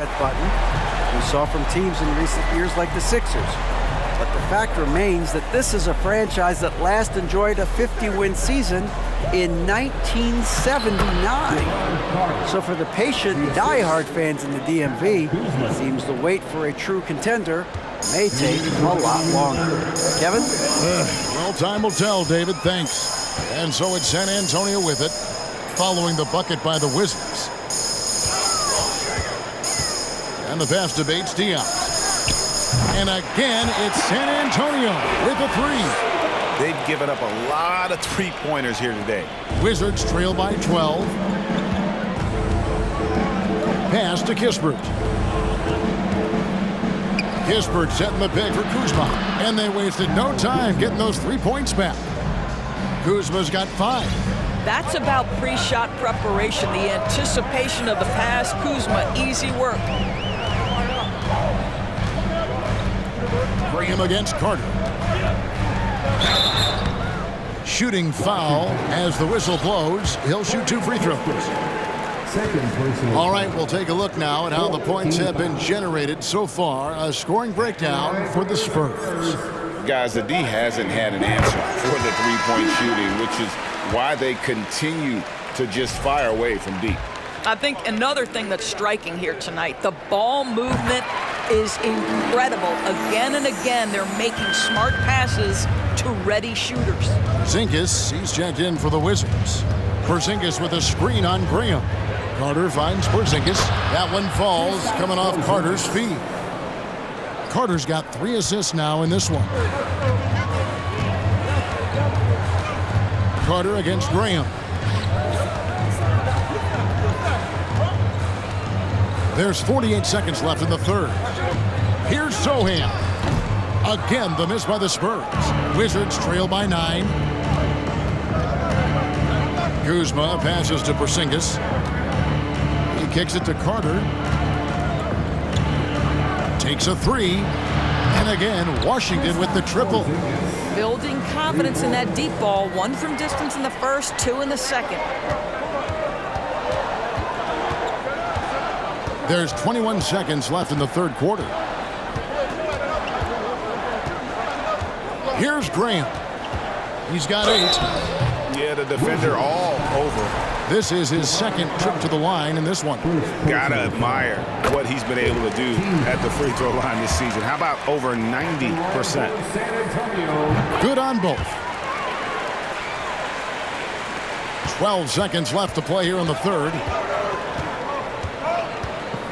that button we saw from teams in recent years like the Sixers. But the fact remains that this is a franchise that last enjoyed a 50-win season in 1979. So for the patient, diehard fans in the DMV, it seems the wait for a true contender may take a lot longer. Kevin? Well, time will tell, David. Thanks. And so it's San Antonio with it, following the bucket by the Wizards. And the pass to Bates Diop. And again, it's San Antonio with a three. They've given up a lot of three-pointers here today. Wizards trail by 12. Pass to Kispert. Kispert setting the pick for Kuzma. And they wasted no time getting those 3 points back. Kuzma's got 5. That's about pre-shot preparation, the anticipation of the pass. Kuzma, easy work. Graham against Carter. Shooting foul as the whistle blows. He'll shoot 2 free throws. All right, we'll take a look now at how the points have been generated so far. A scoring breakdown for the Spurs. Guys, the D hasn't had an answer for the three-point shooting, which is why they continue to just fire away from deep. I think another thing that's striking here tonight, the ball movement is incredible. Again and again, they're making smart passes to ready shooters. Porzingis, he's checked in for the Wizards. Porzingis with a screen on Graham. Carter finds Porzingis. That one falls, coming off Carter's feet. Carter's got 3 assists now in this one. Carter against Graham. There's 48 seconds left in the third. Here's Sohan. Again, the miss by the Spurs. Wizards trail by 9. Kuzma passes to Porzingis. He kicks it to Carter. Takes a 3. And again, Washington with the triple. Building confidence in that deep ball. 1 from distance in the first, 2 in the second. There's 21 seconds left in the third quarter. Here's Graham. He's got 8. Yeah, the defender all over. This is his second trip to the line in this one. Gotta admire what he's been able to do at the free throw line this season. How about over 90%? Good on both. 12 seconds left to play here in the third.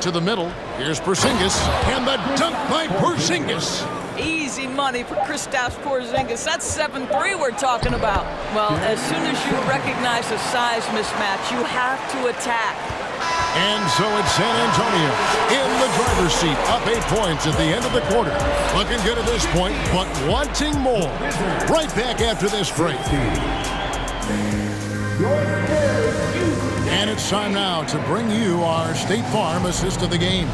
To the middle. Here's Porzingis. And the dunk by Porzingis. Easy money for Kristaps Porzingis. That's 7-3 we're talking about. Well, as soon as you recognize a size mismatch, you have to attack. And so it's San Antonio in the driver's seat, up 8 points at the end of the quarter. Looking good at this point, but wanting more. Right back after this break. And it's time now to bring you our State Farm assist of the game.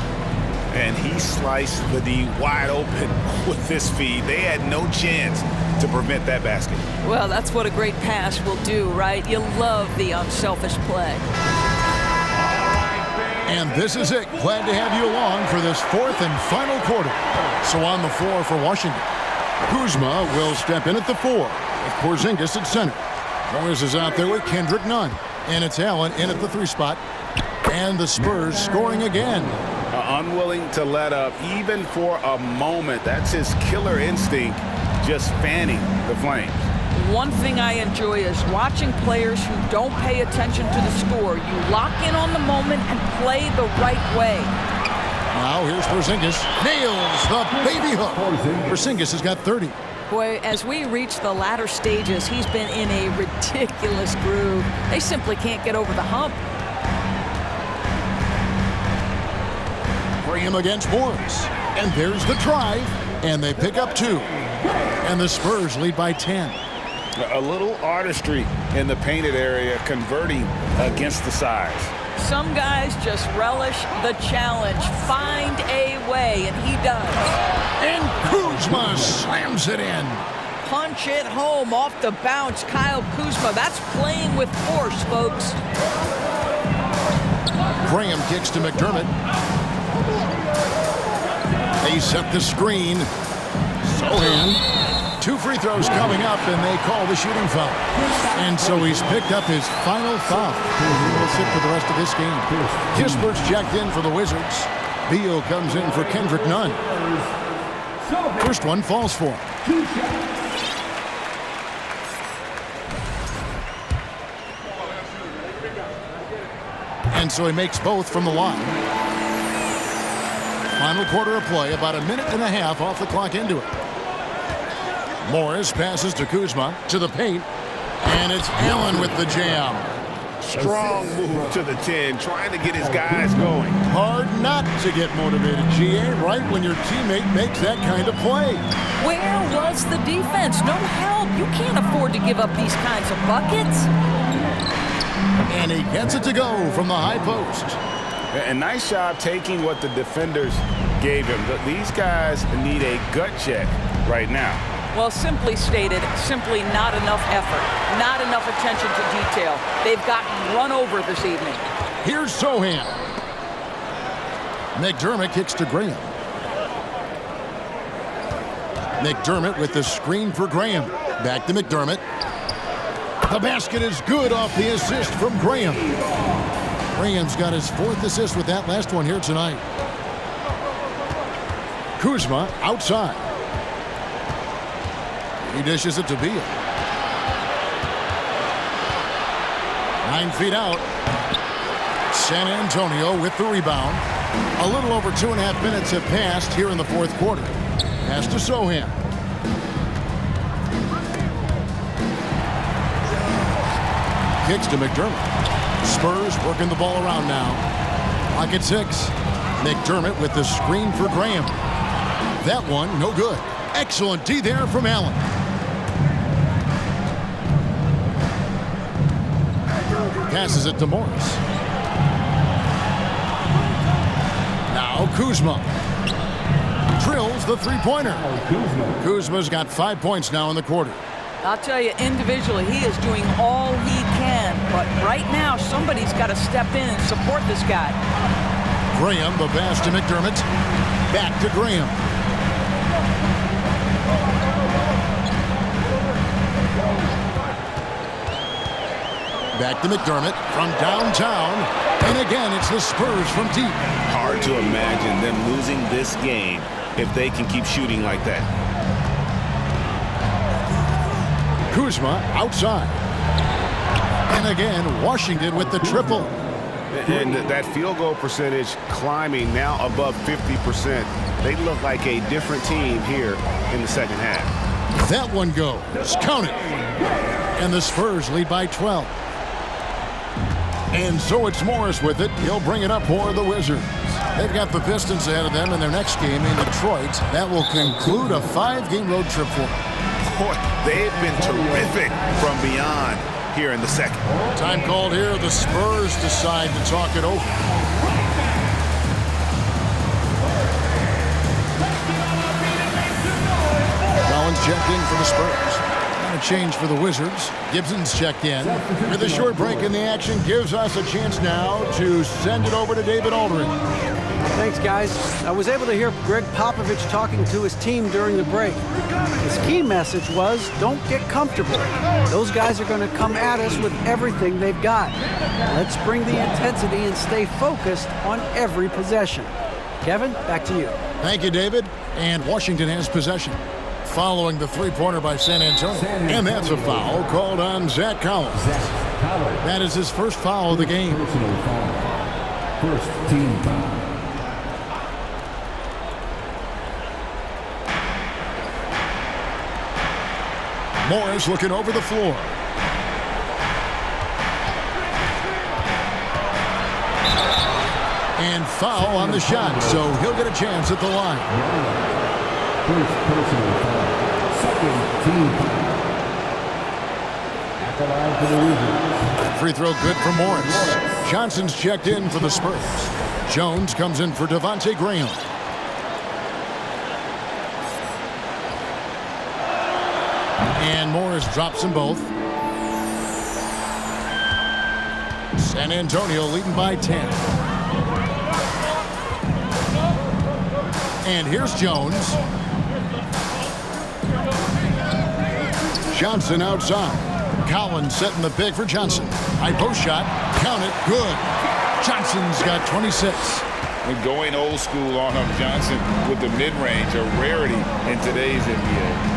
And he sliced the D wide open with this feed. They had no chance to prevent that basket. Well, that's what a great pass will do, right? You love the unselfish play. And this is it. Glad to have you along for this 4th and final quarter. So on the floor for Washington, Kuzma will step in at the 4, with Porzingis at center. Morris is out there with Kendrick Nunn. And it's Allen in at the 3 spot. And the Spurs scoring again. Unwilling to let up even for a moment. That's his killer instinct, just fanning the flames. One thing I enjoy is watching players who don't pay attention to the score. You lock in on the moment and play the right way. Now here's Porzingis. Nails the baby hook. Porzingis has got 30. Boy, as we reach the latter stages, he's been in a ridiculous groove. They simply can't get over the hump. Graham against Morris. And there's the drive. And they pick up 2. And the Spurs lead by 10. A little artistry in the painted area, converting against the size. Some guys just relish the challenge. Find a way, and he does. And Kuzma slams it in. Punch it home off the bounce. Kyle Kuzma. That's playing with force, folks. Graham kicks to McDermott. They set the screen. Sohan. 2 free throws coming up, and they call the shooting foul. And so he's picked up his final foul. He will sit for the rest of this game. Kispert's checked in for the Wizards. Beal comes in for Kendrick Nunn. First one falls for him. And so he makes both from the line. Final quarter of play, about a minute and a half off the clock into it. Morris passes to Kuzma, to the paint, and it's Allen with the jam. Strong move to the 10, trying to get his guys going. Hard not to get motivated, GA, right when your teammate makes that kind of play. Where was the defense? No help. You can't afford to give up these kinds of buckets. And he gets it to go from the high post. A nice job taking what the defenders gave him. These guys need a gut check right now. Well, simply stated, simply not enough effort, not enough attention to detail. They've gotten run over this evening. Here's Sohan. McDermott kicks to Graham. McDermott with the screen for Graham. Back to McDermott. The basket is good off the assist from Graham. Graham's got his 4th assist with that last one here tonight. Kuzma outside. He dishes it to Beal. 9 feet out. San Antonio with the rebound. A little over 2.5 minutes have passed here in the 4th quarter. Pass to Sohan. Kicks to McDermott. Spurs working the ball around now. Clock at 6. McDermott with the screen for Graham. That one, no good. Excellent D there from Allen. Passes it to Morris. Now Kuzma. Drills the three-pointer. Kuzma's got 5 points now in the quarter. I'll tell you, individually, he is doing all he can. But right now, somebody's got to step in and support this guy. Graham, the pass to McDermott. Back to Graham. Back to McDermott from downtown. And again, it's the Spurs from deep. Hard to imagine them losing this game if they can keep shooting like that. Kuzma outside. And again, Washington with the triple. And that field goal percentage climbing now above 50%. They look like a different team here in the second half. That one goes. Count it. And the Spurs lead by 12. And so it's Morris with it. He'll bring it up for the Wizards. They've got the Pistons ahead of them in their next game in Detroit. That will conclude a 5-game road trip for them. Boy, they've been terrific from beyond here in the second. Time called here. The Spurs decide to talk it over. Collins checked in for the Spurs. And a change for the Wizards. Gibson's checked in. With a short break in the action, gives us a chance now to send it over to David Aldridge. Thanks, guys. I was able to hear Greg Popovich talking to his team during the break. His key message was, don't get comfortable. Those guys are going to come at us with everything they've got. Let's bring the intensity and stay focused on every possession. Kevin, back to you. Thank you, David. And Washington has possession. Following the three-pointer by San Antonio. And that's a foul called on Zach Collins. That is his first foul of the game. First team foul. Morris looking over the floor. And foul on the shot, so he'll get a chance at the line. First personal foul. Second team foul. At the line for the Wizards. Free throw good for Morris. Johnson's checked in for the Spurs. Jones comes in for Devontae Graham. And Morris drops them both. San Antonio leading by 10. And here's Jones. Johnson outside. Collins setting the pick for Johnson. High post shot. Count it. Good. Johnson's got 26. And going old school on him, Johnson with the mid-range, a rarity in today's NBA.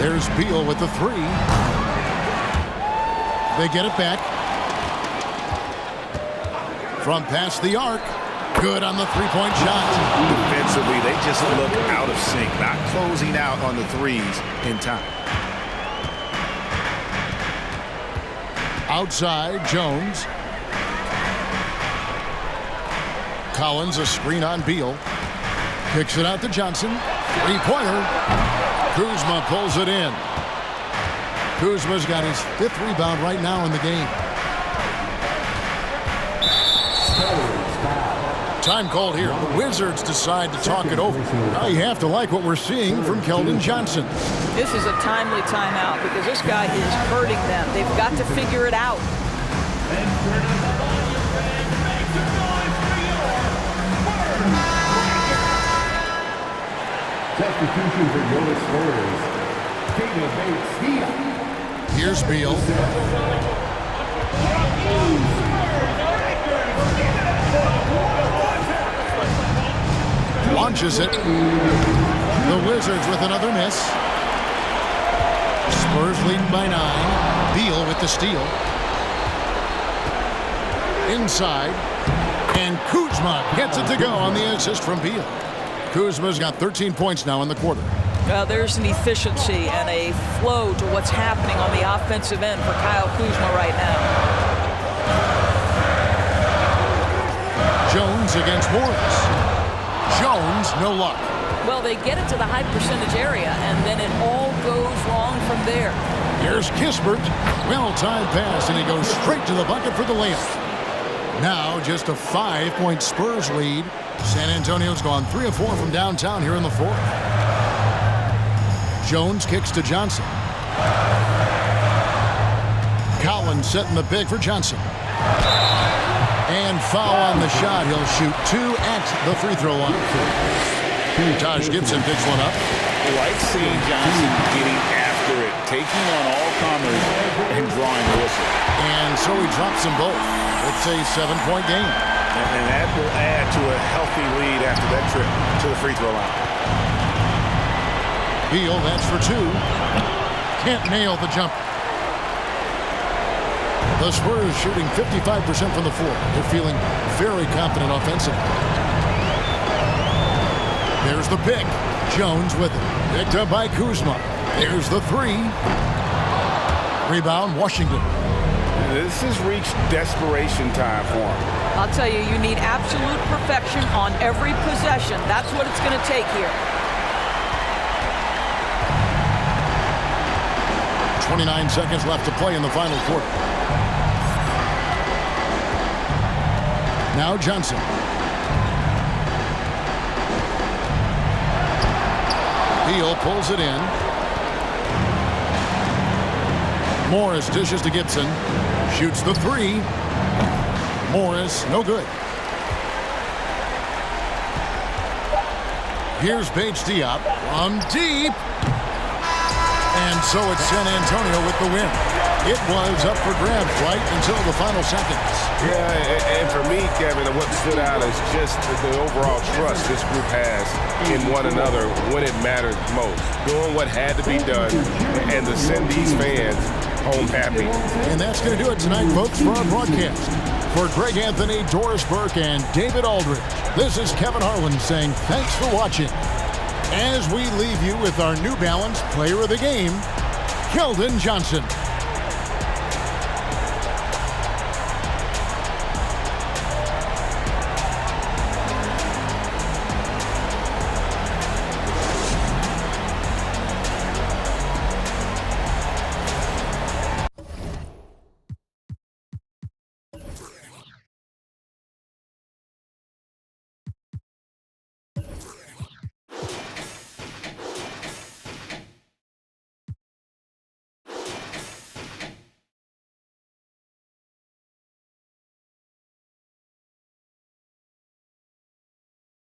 There's Beal with the three. They get it back. From past the arc. Good on the three-point shot. Defensively, they just look out of sync, not closing out on the threes in time. Outside, Jones. Collins, a screen on Beal. Kicks it out to Johnson. Three-pointer. Kuzma pulls it in. Kuzma's got his 5th rebound right now in the game. Time called here. The Wizards decide to talk it over. Now you have to like what we're seeing from Keldon Johnson. This is a timely timeout because this guy is hurting them. They've got to figure it out. Substitution for your Spurs. Here's Beal. Launches it. The Wizards with another miss. Spurs leading by 9. Beal with the steal. Inside. And Kuzma gets it to go on the assist from Beal. Kuzma's got 13 points now in the quarter. There's an efficiency and a flow to what's happening on the offensive end for Kyle Kuzma right now. Jones against Morris. Jones, no luck. Well, they get it to the high percentage area, and then it all goes wrong from there. Here's Kispert. Well-timed pass, and he goes straight to the bucket for the layup. Now just a 5-point Spurs lead. San Antonio's gone 3 of 4 from downtown here in the 4th. Jones kicks to Johnson. Collins setting the pick for Johnson. And foul on the shot. He'll shoot 2 at the free throw line. Taj Gibson picks one up. Like seeing Johnson getting after it, taking on all comers and drawing the whistle. And so he drops them both. It's a 7-point game. And that will add to a healthy lead after that trip to the free throw line. Beal, that's for 2. Can't nail the jumper. The Spurs shooting 55% from the floor. They're feeling very confident offensively. There's the pick. Jones with it. Picked up by Kuzma. There's the 3. Rebound, Washington. This has reached desperation time for him. I'll tell you, you need absolute perfection on every possession. That's what it's going to take here. 29 seconds left to play in the final quarter. Now Johnson. Beal pulls it in. Morris dishes to Gibson. Shoots the 3. Morris, no good. Here's Paige Diop from deep. And so it's San Antonio with the win. It was up for grabs right until the final seconds. Yeah, and for me, Kevin, what stood out is just the overall trust this group has in one another when it mattered most. Doing what had to be done and to send these fans home happy. And that's going to do it tonight, folks, for our broadcast. For Greg Anthony, Doris Burke, and David Aldridge, this is Kevin Harlan saying thanks for watching. As we leave you with our New Balance Player of the Game, Keldon Johnson.